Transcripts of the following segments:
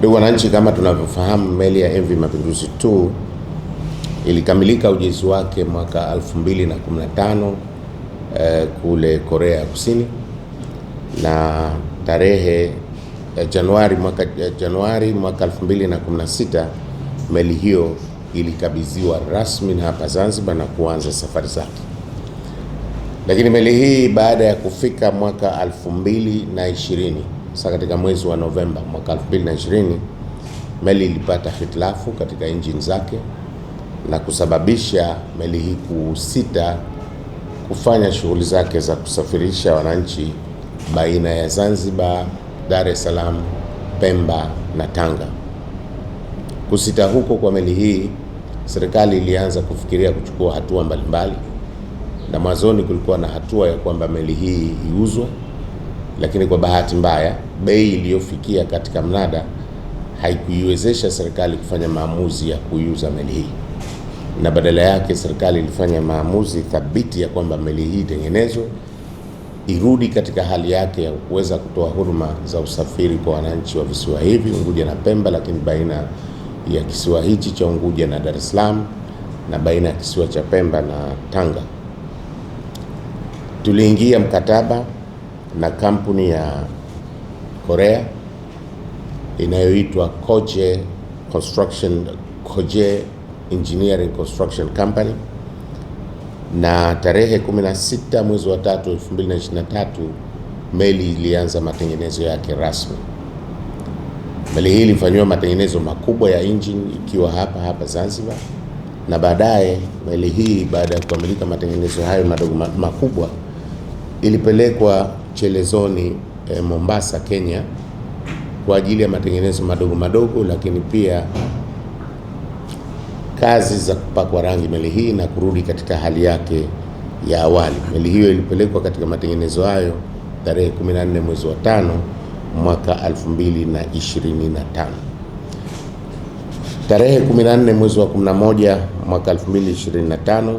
Ndugu wananchi, kama tunavyofahamu, meli ya MV Mapinduzi II ilikamilika ujenzi wake mwaka 2015 kule Korea ya Kusini, na tarehe Januari mwaka 2016 meli hiyo ilikabidhiwa rasmi hapa Zanzibar na kuanza safari zake. Lakini meli hii baada ya kufika mwaka 2020, sasa katika mwezi wa Novemba mwaka 2020, meli ilipata hitilafu katika engine zake na kusababisha meli hii kusita kufanya shughuli zake za kusafirisha wananchi baina ya Zanzibar, Dar es Salaam, Pemba na Tanga. Kusita huko kwa meli hii, serikali ilianza kufikiria kuchukua hatua mbalimbali, na mwanzoni kulikuwa na hatua ya kwamba meli hii iuzwe, lakini kwa bahati mbaya bei iliyofikia katika mnada haikuiwezesha serikali kufanya maamuzi ya kuiuza meli hii, na badala yake serikali ilifanya maamuzi thabiti ya kwamba meli hii tengenezwe, irudi katika hali yake ya kuweza kutoa huduma za usafiri kwa wananchi wa visiwa hivi Unguja na Pemba, lakini baina ya kisiwa hichi cha Unguja na Dar es Salaam na baina ya kisiwa cha Pemba na Tanga. Tuliingia mkataba na kampuni ya Korea inayoitwa Koje Engineering Construction Company, na tarehe 16 mwezi wa 3 2023 meli ilianza matengenezo yake rasmi. Meli hii ilifanywa matengenezo makubwa ya engine ikiwa hapa Zanzibar, na baadaye meli hii baada ya kukamilika matengenezo hayo makubwa ilipelekwa Chelezoni Mombasa, Kenya kwa ajili ya matengenezo madogo, lakini pia kazi za kupakwa rangi meli hii na kurudi katika hali yake ya awali. Meli hiyo ilipelekwa katika matengenezo hayo tarehe 14 mwezi wa 5 mwaka 2025. Tarehe 14 mwezi wa 11 mwaka 2025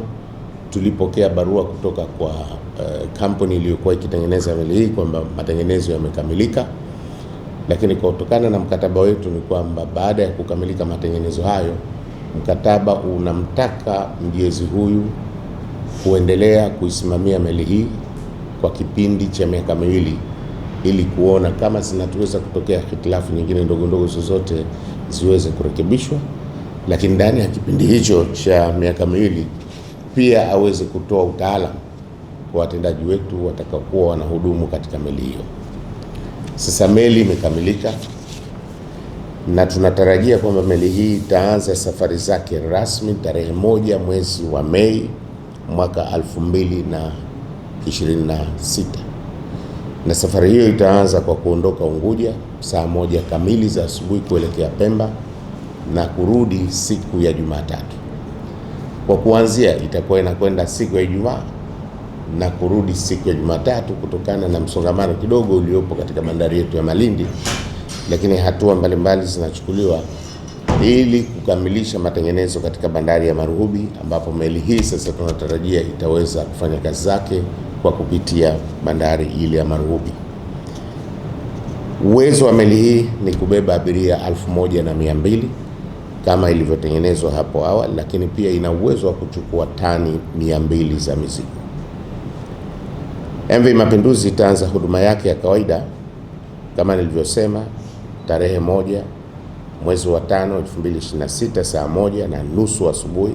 tulipokea barua kutoka kwa kampuni iliyokuwa ikitengeneza meli hii kwamba matengenezo yamekamilika, lakini kwa kutokana na mkataba wetu ni kwamba baada ya kukamilika matengenezo hayo, mkataba unamtaka mjezi huyu kuendelea kuisimamia meli hii kwa kipindi cha miaka miwili ili kuona kama zinatuweza kutokea hitilafu nyingine ndogo zozote ziweze kurekebishwa, lakini ndani ya kipindi hicho cha miaka miwili pia aweze kutoa utaalamu kwa watendaji wetu watakaokuwa wanahudumu katika meli hiyo. Sasa meli imekamilika na tunatarajia kwamba meli hii itaanza safari zake rasmi tarehe 1 mwezi wa Mei mwaka 2026, na safari hiyo itaanza kwa kuondoka Unguja saa 1 kamili za asubuhi kuelekea Pemba na kurudi siku ya Jumatatu. Kwa kuanzia itakuwa inakwenda siku ya Ijumaa na kurudi siku ya Jumatatu kutokana na msongamano kidogo uliopo katika bandari yetu ya Malindi, lakini hatua mbalimbali zinachukuliwa ili kukamilisha matengenezo katika bandari ya Maruhubi, ambapo meli hii sasa tunatarajia itaweza kufanya kazi zake kwa kupitia bandari ile ya Maruhubi. Uwezo wa meli hii ni kubeba abiria 1200 kama ilivyotengenezwa hapo awali, lakini pia ina uwezo wa kuchukua tani 200 za mizigo. MV Mapinduzi itaanza huduma yake ya kawaida kama nilivyosema tarehe 1 mwezi wa 5 2026 saa 1:30 asubuhi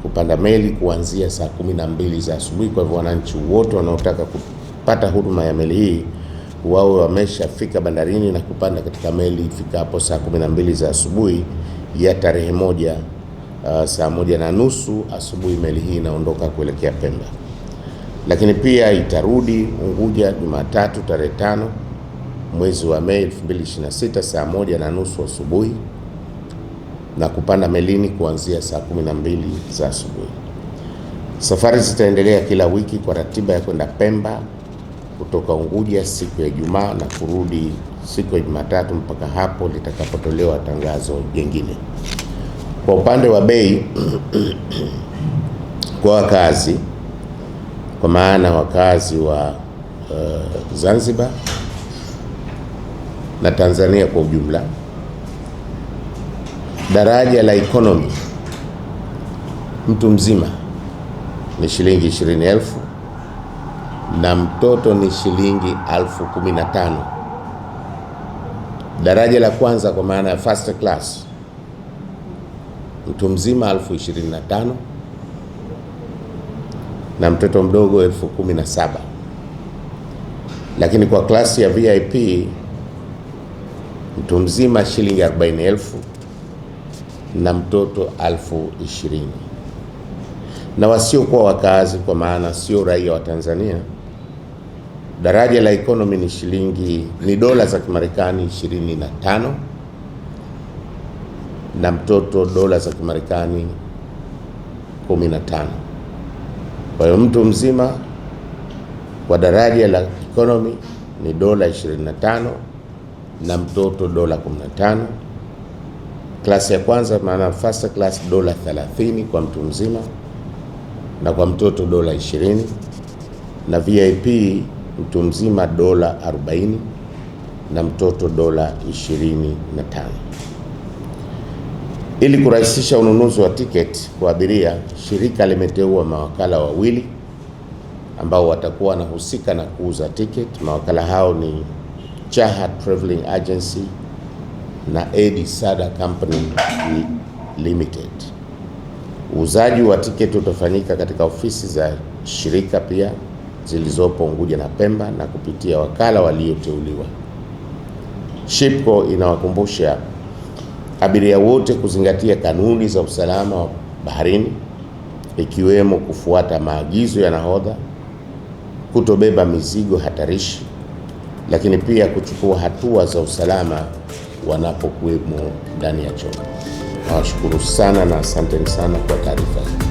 kupanda meli kuanzia saa 12 za asubuhi. Kwa hivyo wananchi wote wanaotaka kupata huduma ya meli hii wawe wameshafika bandarini na kupanda katika meli ifikapo saa 12 za asubuhi ya tarehe 1 saa 1:30 asubuhi. Meli hii inaondoka kuelekea Pemba, lakini pia itarudi Unguja Jumatatu tarehe 5 mwezi wa Mei 2026 saa 1:30 asubuhi na kupanda melini kuanzia saa 12 za asubuhi. Safari zitaendelea kila wiki kwa ratiba ya kwenda Pemba kutoka Unguja siku ya Ijumaa na kurudi siku ya Jumatatu mpaka hapo litakapotolewa tangazo jingine. Kwa upande wa bei kwa wakazi, kwa maana wakazi wa Zanzibar na Tanzania kwa ujumla, Daraja la economy mtu mzima ni shilingi 20,000 na mtoto ni shilingi 15,000. Daraja la kwanza kwa maana ya first class mtu mzima 25,000 na mtoto mdogo 17,000. Lakini kwa klasi ya VIP mtu mzima shilingi 40,000 na mtoto 20,000. Na wasiokuwa wakazi kwa maana sio raia wa Tanzania, daraja la economy ni dola za Kimarekani 25 na mtoto dola za Kimarekani 15. Kwa hiyo mtu mzima kwa daraja la economy ni dola 25 na mtoto dola 15. Klasi ya kwanza maana first class dola 30 kwa mtu mzima na kwa mtoto dola 20, na VIP mtu mzima dola 40 na mtoto dola 25. Ili kurahisisha ununuzi wa tiketi kwa abiria, shirika limeteua mawakala wawili ambao watakuwa wanahusika na kuuza tiketi. Mawakala hao ni Chaha Traveling Agency na Edi Sada Company Limited. Uuzaji wa tiketi utafanyika katika ofisi za shirika pia zilizopo Unguja na Pemba na kupitia wakala walioteuliwa. Shipco inawakumbusha abiria wote kuzingatia kanuni za usalama wa baharini, ikiwemo kufuata maagizo ya nahodha, kutobeba mizigo hatarishi, lakini pia kuchukua hatua za usalama wanapokuwemo ndani ya chombo. Nawashukuru sana na asanteni sana kwa taarifa hii.